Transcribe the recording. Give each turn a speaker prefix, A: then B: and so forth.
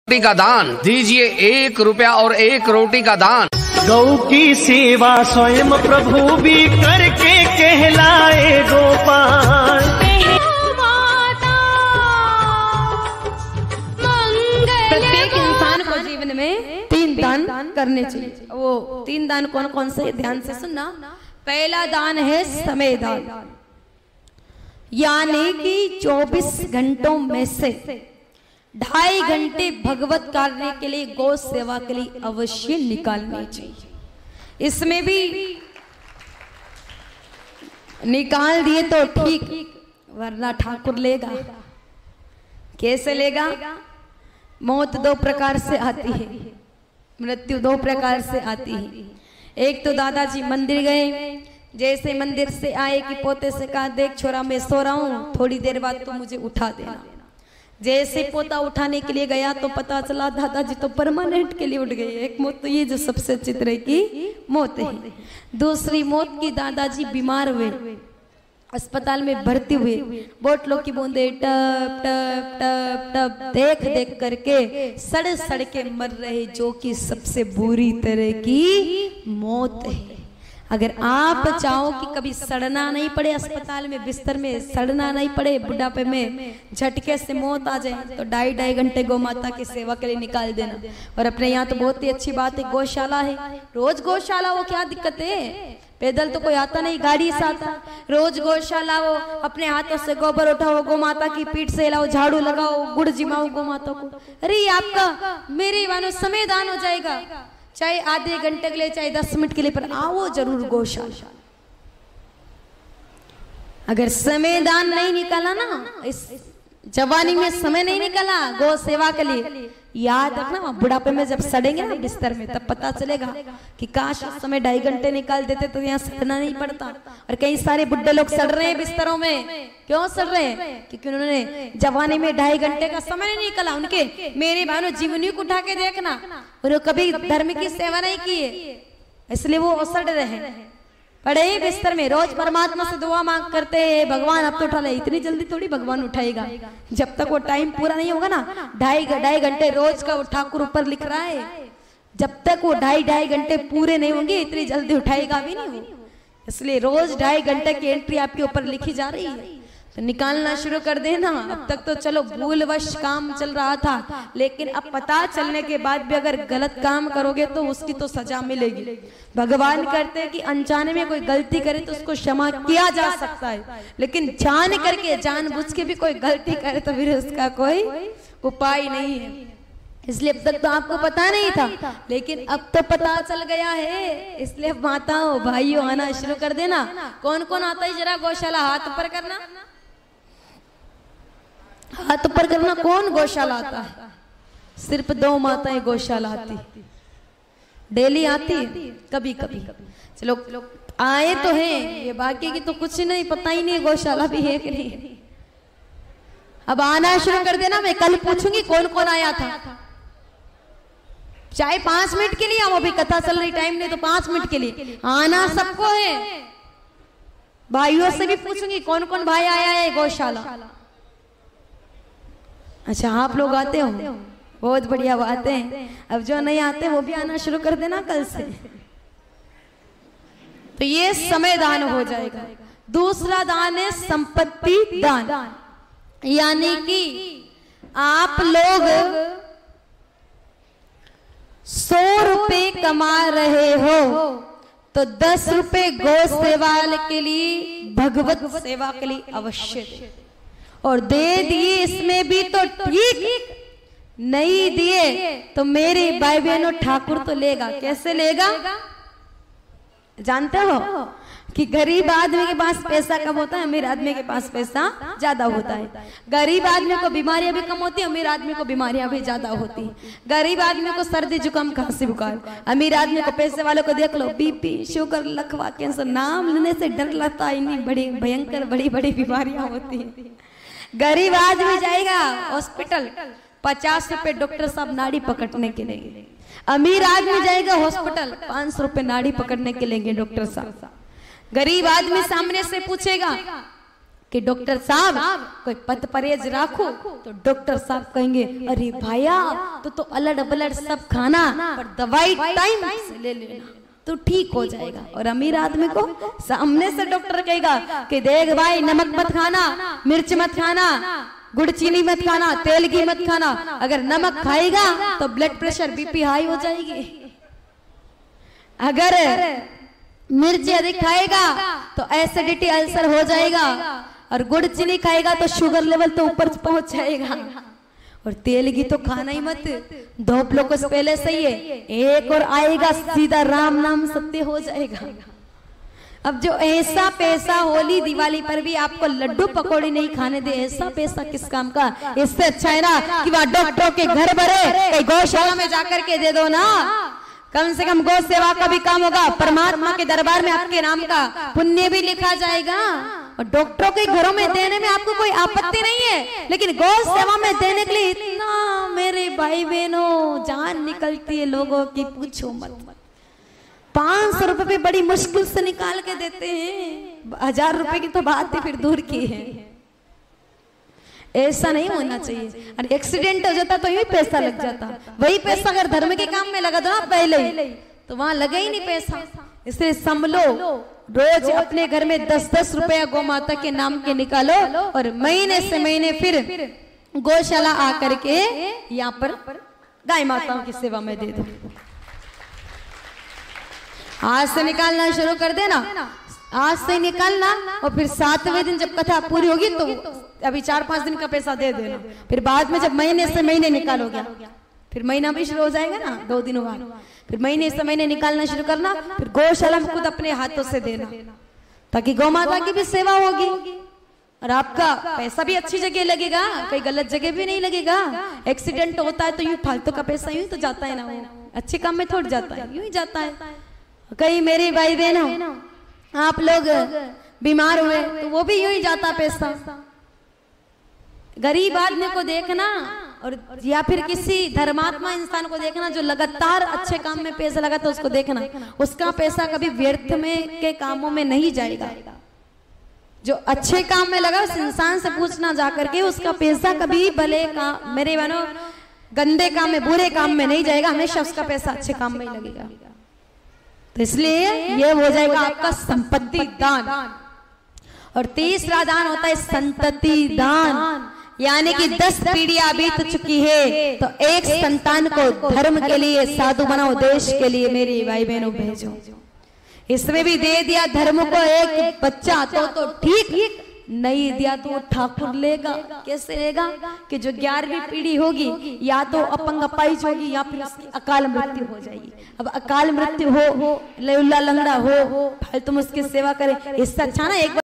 A: रोटी का दान दीजिए, 1 रुपया और 1 रोटी का दान।
B: गौ की सेवा स्वयं प्रभु भी करके कहलाए गोपाल।
C: प्रत्येक इंसान को जीवन में 3 दान करने चाहिए। वो 3 दान कौन कौन से, ध्यान से सुनना। पहला दान है समय दान, यानी कि 24 घंटों में से 2.5 घंटे भगवत कार्य के लिए, गौ सेवा के लिए अवश्य निकालनी चाहिए। इसमें भी निकाल दिए तो ठीक, वरना ठाकुर लेगा। कैसे लेगा? मौत 2 प्रकार से आती है, मृत्यु 2 प्रकार से आती है। एक तो दादाजी मंदिर गए, जैसे मंदिर से आए कि पोते से कहा, देख छोरा मैं सो रहा हूँ, थोड़ी देर बाद तो मुझे उठा देना। जैसे पोता उठाने के लिए गया तो पता चला दादाजी तो परमानेंट के लिए उठ गए। एक मौत तो ये जो सबसे चित्र की मौत है। दूसरी मौत की, दादाजी बीमार हुए, अस्पताल में भर्ती हुए, बोतलों की बूंदे टप टप टप टप देख देख करके सड़ सड़ के मर रहे, जो कि सबसे बुरी तरह की मौत है। अगर आप चाहो कि कभी सड़ना नहीं पड़े, अस्पताल में बिस्तर में सड़ना नहीं पड़े, बुढ़ापे में झटके से मौत आ जाए, तो 2.5 घंटे गौ माता की सेवा के लिए निकाल देना। और अपने यहाँ तो बहुत ही अच्छी बात है, गौशाला है, रोज गौशाला। वो क्या दिक्कत है, पैदल तो कोई आता नहीं, गाड़ी से आता। रोज गौशाला वो अपने हाथों से गोबर उठाओ, गौ माता की पीठ से हिलाओ, झाड़ू लगाओ, गुड़ जिमाओ गौ माता को। अरे आपका मेरे मानो समय दान हो जाएगा, चाहे आधे घंटे के लिए, चाहे 10 मिनट के लिए, पर आओ जरूर गौशाला। अगर समय दान नहीं निकाला ना, इस जवानी में समय नहीं निकाला गौ सेवा के लिए, याद रखना बुढ़ापे में जब सड़ेंगे ना बिस्तर में, तब पता चलेगा कि काश उस समय 2.5 घंटे निकाल देते तो यहाँ सड़ना नहीं पड़ता। और कई सारे बुढ़े लोग सड़ रहे हैं बिस्तरों में। क्यों सड़ रहे हैं? क्योंकि उन्होंने जवानी में 2.5 घंटे का समय नहीं निकाला। उनके मेरे भाइयों जीवनी को उठा के देखना, उन्होंने कभी धर्म की सेवा नहीं की है, इसलिए वो सड़ रहे हैं। पड़े ही बिस्तर में, रोज परमात्मा से दुआ मांग करते हैं, भगवान अब तो उठा ले। इतनी जल्दी थोड़ी भगवान उठाएगा, जब तक वो टाइम पूरा नहीं होगा ना। 2.5 घंटे रोज का वो ठाकुर ऊपर लिख रहा है, जब तक वो 2.5 घंटे पूरे नहीं होंगे, इतनी जल्दी उठाएगा भी नहीं। इसलिए रोज 2.5 घंटे की एंट्री आपके ऊपर लिखी जा रही है, तो निकालना शुरू कर देना। अब तक तो चलो भूलवश काम चल रहा था, लेकिन अब पता चलने के बाद भी अगर गलत काम करोगे तो उसकी तो सजा मिलेगी। भगवान कहते हैं कि अनजाने में कोई गलती करे तो उसको क्षमा किया जा सकता है, लेकिन जान करके जानबूझ के भी कोई गलती करे तो फिर उसका कोई उपाय नहीं है। इसलिए अब तक तो आपको पता नहीं था, लेकिन अब तो पता चल गया है। इसलिए माताओं भाइयों आना शुरू कर देना। कौन कौन आता है जरा गौशाला? हाथ ऊपर करना, हाथ ऊपर करना। कौन गौशाला आता है? सिर्फ 2 माताएं गौशाला आती, डेली आती है, कभी कभी। चलो आए तो हैं, ये बाकी की तो कुछ नहीं, पता ही नहीं गौशाला भी है कि नहीं। अब आना शुरू कर देना। मैं कल पूछूंगी कौन कौन आया था, चाहे 5 मिनट के लिए, वो भी कथा चल रही, टाइम नहीं तो 5 मिनट के लिए आना सबको है। भाइयों से भी पूछूंगी कौन कौन भाई आया है गौशाला। अच्छा आप लोग आते हो, बहुत बढ़िया बात है। अब जो नहीं आते वो भी आना शुरू कर देना कल से, तो ये समय दान हो जाएगा। दूसरा दान है संपत्ति दान, यानी कि आप लोग 100 रुपए कमा रहे हो तो 10 रुपए गौ सेवा के लिए, भगवत सेवा के लिए अवश्य दे। और दे दिए इसमें भी तो ठीक, नहीं दिए तो मेरे भाई बहनों ठाकुर तो लेगा। कैसे लेगा जानते हो? कि गरीब आदमी के पास पैसा कम होता है, अमीर आदमी के पास पैसा ज्यादा होता है। गरीब आदमी को बीमारियां भी कम होती है, अमीर आदमी को बीमारियां भी ज्यादा होती है। गरीब आदमी को सर्दी जुकाम खांसी बुखार, अमीर आदमी को, पैसे वालों को देख लो, बीपी शुगर लकवा कैंसर, नाम लेने से डर लगता है, इतनी बड़ी भयंकर बड़ी बड़ी बीमारियां होती है। गरीब आदमी जाएगा हॉस्पिटल, 50 रुपए डॉक्टर साहब नाड़ी पकड़ने के लेंगे। अमीर आदमी जाएगा हॉस्पिटल, 500 रुपए नाड़ी पकड़ने के लेंगे डॉक्टर साहब। गरीब आदमी सामने से पूछेगा कि डॉक्टर साहब कोई पथ परहेज राखो, तो डॉक्टर साहब कहेंगे अरे भैया तो अलट बलट सब खाना पर दवाई टाइम से ले लेना तो ठीक हो जाएगा। और अमीर आदमी को सामने से डॉक्टर कहेगा कि देख भाई नमक मत खाना, मिर्च मत खाना, गुड़ चीनी मत खाना, तेल घी मत खाना, अगर नमक खाएगा तो ब्लड प्रेशर बीपी हाई हो जाएगी, अगर मिर्च अधिक खाएगा तो एसिडिटी अल्सर हो जाएगा, और गुड़ चीनी खाएगा तो शुगर लेवल तो ऊपर पहुंच जाएगा, और तेल घी तो खाना ही मत, 2 ग्लूकोज पहले सही है, एक और आएगा सीधा राम नाम सत्य हो जाएगा। अब जो ऐसा पैसा होली दिवाली पर भी आपको लड्डू पकौड़ी नहीं खाने दे, ऐसा पैसा किस काम का? इससे अच्छा है ना कि वह डॉक्टरों के घर भरे गौशाला में जाकर के दे दो ना, कम से कम गौ सेवा का भी काम होगा, परमात्मा के दरबार में आपके नाम का पुण्य भी लिखा जाएगा। और डॉक्टरों के घरों में देने में आपको कोई आपत्ति नहीं है, लेकिन गौ सेवा में देने के लिए इतना मेरे भाई बहनों जान निकलती है लोगों की, पूछो मत। 500 रुपए भी बड़ी मुश्किल से निकाल के देते हैं, 1000 रुपए की तो बात ही फिर दूर की है। ऐसा नहीं होना चाहिए। और एक्सीडेंट हो जाता तो यही पैसा लग जाता, वही पैसा अगर धर्म के काम में लगा दो ना पहले तो वहां लगा ही नहीं पैसा। इसलिए संभलो, रोज अपने घर में 10-10 रुपया गौ माता के नाम के निकालो, और महीने से महीने फिर गौशाला आकर के यहाँ पर गाय माताओं की सेवा में दे दो। आज से निकालना शुरू कर देना, आज से निकालना, और फिर 7वें दिन जब कथा पूरी होगी तो अभी 4-5 दिन का पैसा दे देना, फिर बाद में जब महीने से महीने निकालोगे, फिर महीना भी शुरू हो जाएगा ना 2 दिनों बाद, फिर महीने से महीने निकालना शुरू करना, फिर गौशाला में खुद अपने हाथों से देना, ताकि गौ माता की भी सेवा होगी और आपका पैसा भी अच्छी जगह लगेगा, कोई गलत जगह भी नहीं लगेगा। एक्सीडेंट होता है तो यूं फालतू का पैसा यूं तो जाता है ना, वो अच्छे काम में थोड़ा जाता है, यूं ही जाता है। कई मेरी भाई बहनों आप लोग बीमार हुए तो वो भी यूं ही जाता पैसा। गरीब आदमी को देखना और या फिर किसी धर्मात्मा इंसान को देखना जो लगातार अच्छे काम में पैसा लगाता, उसको देखना, उसका पैसा कभी व्यर्थ में के कामों में नहीं जाएगा। जो अच्छे काम में लगा उस इंसान से पूछना जाकर के, उसका पैसा कभी भले काम मेरे बहनों गंदे काम में बुरे काम में नहीं जाएगा, हमेशा उसका पैसा अच्छे काम में ही लगेगा। तो इसलिए ये हो जाएगा आपका संपत्ति दान। और तीसरा दान होता है संतति दान, यानी कि 10 पीढ़ियां बीत चुकी है तो एक संतान को धर्म के लिए साधु बनाओ, देश के लिए मेरी भाई बहनों भेजो। इसमें भी दे दिया धर्म को एक बच्चा तो ठीक, नहीं दिया तो ठाकुर लेगा। कैसे लेगा कि जो 11वीं पीढ़ी होगी या तो अपंग अपाहिज होगी या फिर उसकी अकाल मृत्यु हो जाएगी। अब अकाल मृत्यु हो, लंगड़ा हो, तुम उसकी सेवा करें, इससे अच्छा ना एक